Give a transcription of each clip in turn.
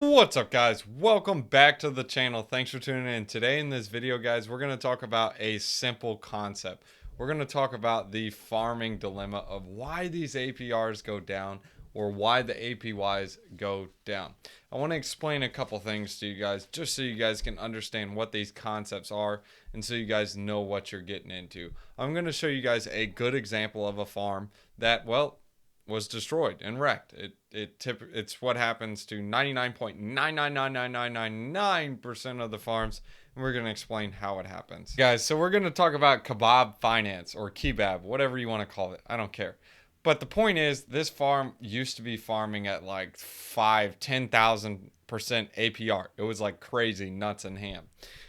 What's up, guys? Welcome back to the channel. Thanks for tuning in. Today in this video, guys, we're going to talk about a simple concept. We're going to talk about the farming dilemma of why these APRs go down or why the APYs go down. I want to explain a couple things to you guys just so you guys can understand what these concepts are and so you guys know what you're getting into. I'm going to show you guys a good example of a farm that, well, was destroyed and wrecked. It's what happens to 99.9999999% of the farms, and we're going to explain how it happens. Guys, so we're going to talk about kebab finance or kebab, whatever you want to call it. I don't care. But the point is, this farm used to be farming at like 10,000% APR. It was like crazy, nuts and ham.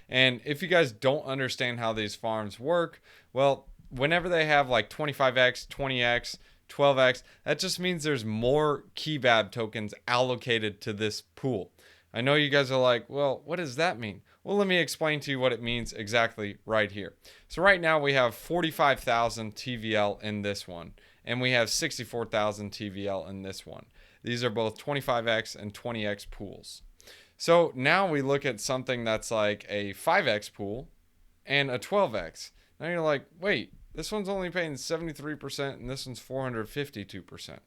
And if you guys don't understand how these farms work, well, whenever they have like 25x, 20x, 12x, that just means there's more kebab tokens allocated to this pool. I know you guys are like, well, what does that mean? Well, let me explain to you what it means exactly right here. So right now we have 45,000 TVL in this one, and we have 64,000 TVL in this one. These are both 25x and 20x pools. So now we look at something that's like a 5x pool and a 12x. Now you're like, wait, this one's only paying 73% and this one's 452%.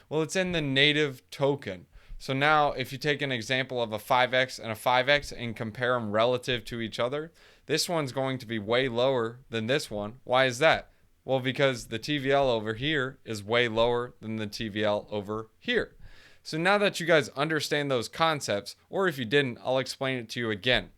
Well, it's in the native token. So now if you take an example of a 5x and a 5x and compare them relative to each other, this one's going to be way lower than this one. Why is that? Well, because the TVL over here is way lower than the TVL over here. So now that you guys understand those concepts, or if you didn't, I'll explain it to you again.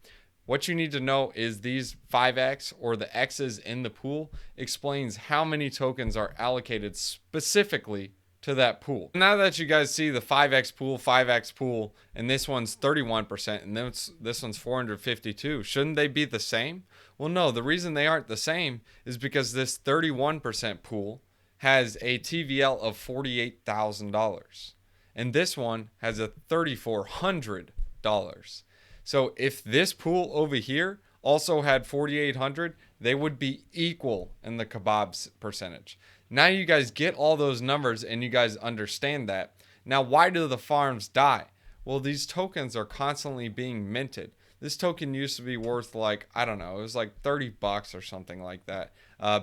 What you need to know is these 5x or the x's in the pool explains how many tokens are allocated specifically to that pool. Now that you guys see the 5x pool, and this one's 31% and this one's 452, shouldn't they be the same? Well, no, the reason they aren't the same is because this 31% pool has a TVL of $48,000 and this one has a $3,400. So if this pool over here also had 4,800, they would be equal in the kebabs percentage. Now you guys get all those numbers and you guys understand that. Now, why do the farms die? Well, these tokens are constantly being minted. This token used to be worth like, I don't know, it was like 30 bucks or something like that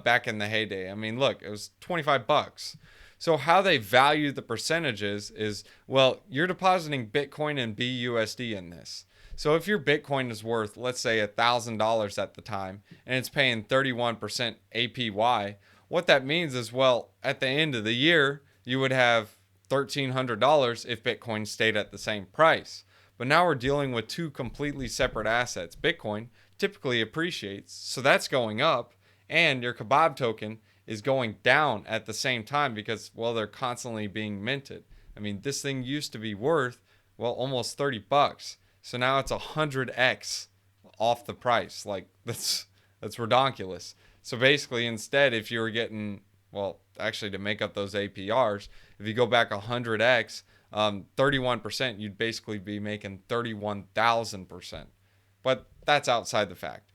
back in the heyday. I mean, look, it was 25 bucks. So how they value the percentages is, well, you're depositing Bitcoin and BUSD in this. So if your Bitcoin is worth, let's say $1,000 at the time, and it's paying 31% APY, what that means is, well, at the end of the year, you would have $1,300 if Bitcoin stayed at the same price. But now we're dealing with two completely separate assets. Bitcoin typically appreciates, so that's going up, and your kebab token is going down at the same time because, well, they're constantly being minted. I mean, this thing used to be worth, well, almost 30 bucks. So now it's 100x off the price. Like that's redonkulous. So basically, instead, if you were getting, well, actually to make up those APRs, if you go back 100x, 31%, you'd basically be making 31,000%. But that's outside the fact.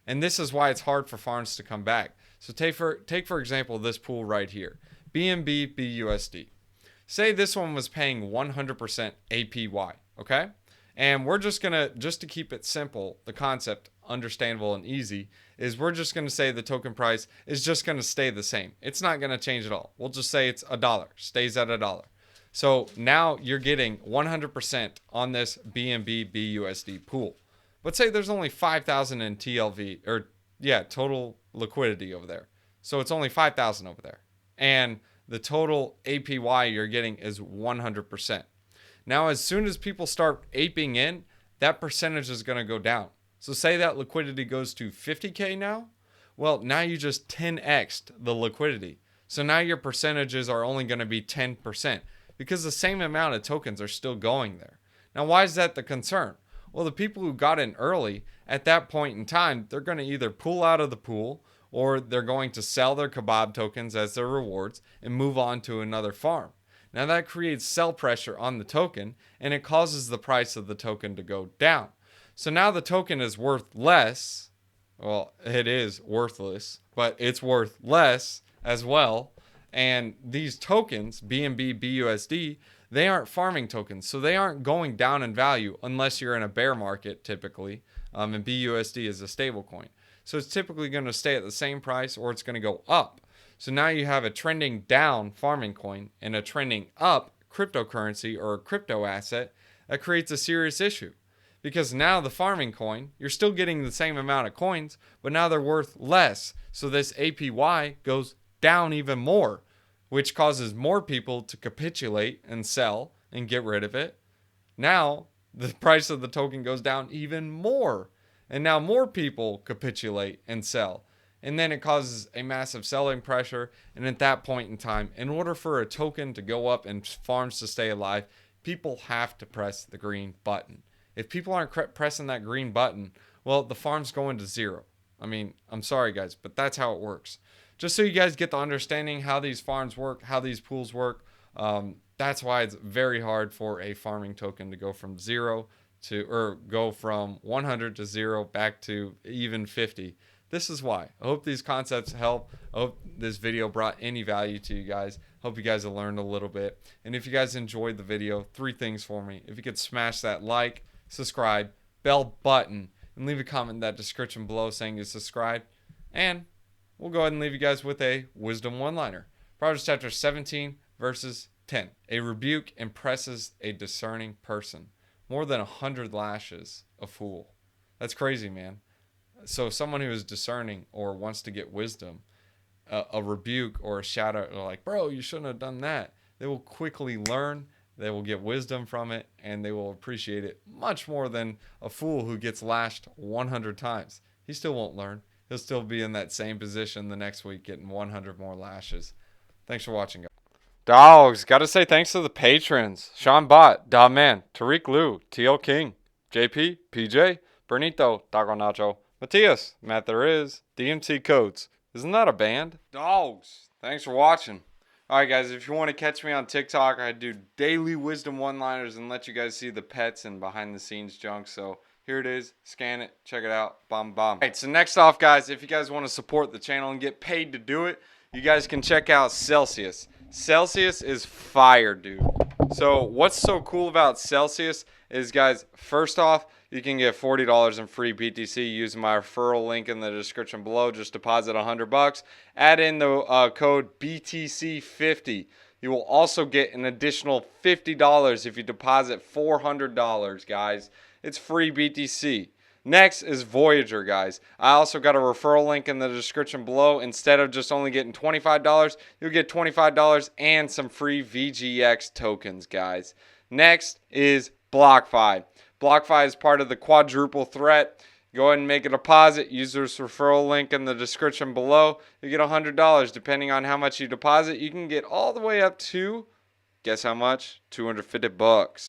And this is why it's hard for farms to come back. So take for example this pool right here, BNB BUSD. Say this one was paying 100% APY, okay? And we're just to keep it simple, the concept understandable and easy, is we're just gonna say the token price is just gonna stay the same. It's not gonna change at all. We'll just say it's $1, stays at $1. So now you're getting 100% on this BNB BUSD pool. But say there's only 5,000 in TLV, or yeah, total liquidity over there. So it's only 5,000 over there. And the total APY you're getting is 100%. Now, as soon as people start aping in, that percentage is going to go down. So say that liquidity goes to 50K now. Well, now you just 10x'd the liquidity. So now your percentages are only going to be 10% because the same amount of tokens are still going there. Now, why is that the concern? Well, the people who got in early at that point in time, they're going to either pull out of the pool or they're going to sell their kebab tokens as their rewards and move on to another farm. Now that creates sell pressure on the token and it causes the price of the token to go down. So now the token is worth less. Well, it is worthless, but it's worth less as well. And these tokens, BNB, BUSD, They aren't farming tokens, so they aren't going down in value unless you're in a bear market typically. And BUSD is a stable coin. So it's typically going to stay at the same price or it's going to go up. So now you have a trending down farming coin and a trending up cryptocurrency or a crypto asset. That creates a serious issue because now the farming coin, you're still getting the same amount of coins, but now they're worth less. So this APY goes down even more, which causes more people to capitulate and sell and get rid of it. Now the price of the token goes down even more. And now more people capitulate and sell. And then it causes a massive selling pressure. And at that point in time, in order for a token to go up and farms to stay alive, people have to press the green button. If people aren't pressing that green button, well, the farm's going to zero. I mean, I'm sorry, guys, but that's how it works. Just so you guys get the understanding how these farms work, how these pools work, that's why it's very hard for a farming token to go from zero to, or go from 100 to zero back to even 50. This is why. I hope these concepts help. I hope this video brought any value to you guys. Hope you guys have learned a little bit. And if you guys enjoyed the video, 3 things for me. If you could smash that like, subscribe, bell button, and leave a comment in that description below saying you subscribed. And we'll go ahead and leave you guys with a wisdom one-liner. Proverbs chapter 17, verses 10. A rebuke impresses a discerning person. More than 100 lashes a fool. That's crazy, man. So someone who is discerning or wants to get wisdom, a rebuke or a shout out, like, bro, you shouldn't have done that. They will quickly learn, they will get wisdom from it, and they will appreciate it much more than a fool who gets lashed 100 times. He still won't learn. He'll still be in that same position the next week getting 100 more lashes. Thanks for watching, guys. Dogs, gotta say thanks to the patrons. Sean Bott, Da Man, Tariq Liu, TL King, JP, PJ, Bernito, Taco Nacho, Matias, Matt There Is, DMC Codes. Isn't that a band? Dogs, thanks for watching. Alright guys, if you want to catch me on TikTok, I do daily wisdom one-liners and let you guys see the pets and behind the scenes junk. So here it is. Scan it. Check it out. Bomb. Alright, so next off, guys, if you guys want to support the channel and get paid to do it, you guys can check out Celsius. Celsius is fire, dude. So what's so cool about Celsius is, guys, first off, you can get $40 in free BTC using my referral link in the description below. Just deposit $100. Add in the code BTC50. You will also get an additional $50 if you deposit $400, guys. It's free BTC. Next is Voyager, guys. I also got a referral link in the description below. Instead of just only getting $25, you'll get $25 and some free VGX tokens, guys. Next is BlockFi. BlockFi is part of the quadruple threat. Go ahead and make a deposit. Use this referral link in the description below. You get $100. Depending on how much you deposit, you can get all the way up to, guess how much? $250.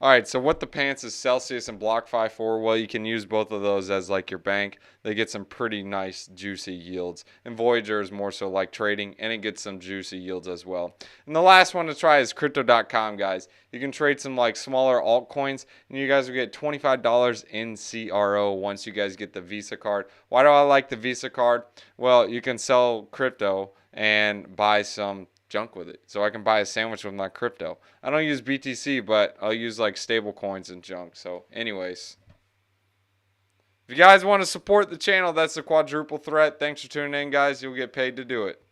Alright, so what the pants is Celsius and BlockFi for? Well, you can use both of those as like your bank. They get some pretty nice juicy yields. And Voyager is more so like trading, and it gets some juicy yields as well. And the last one to try is crypto.com, guys. You can trade some like smaller altcoins, and you guys will get $25 in CRO once you guys get the Visa card. Why do I like the Visa card? Well, you can sell crypto and buy some junk with it. So I can buy a sandwich with my crypto. I don't use BTC, but I'll use like stable coins and junk. So anyways, if you guys want to support the channel, that's the quadruple threat. Thanks for tuning in, guys. You'll get paid to do it.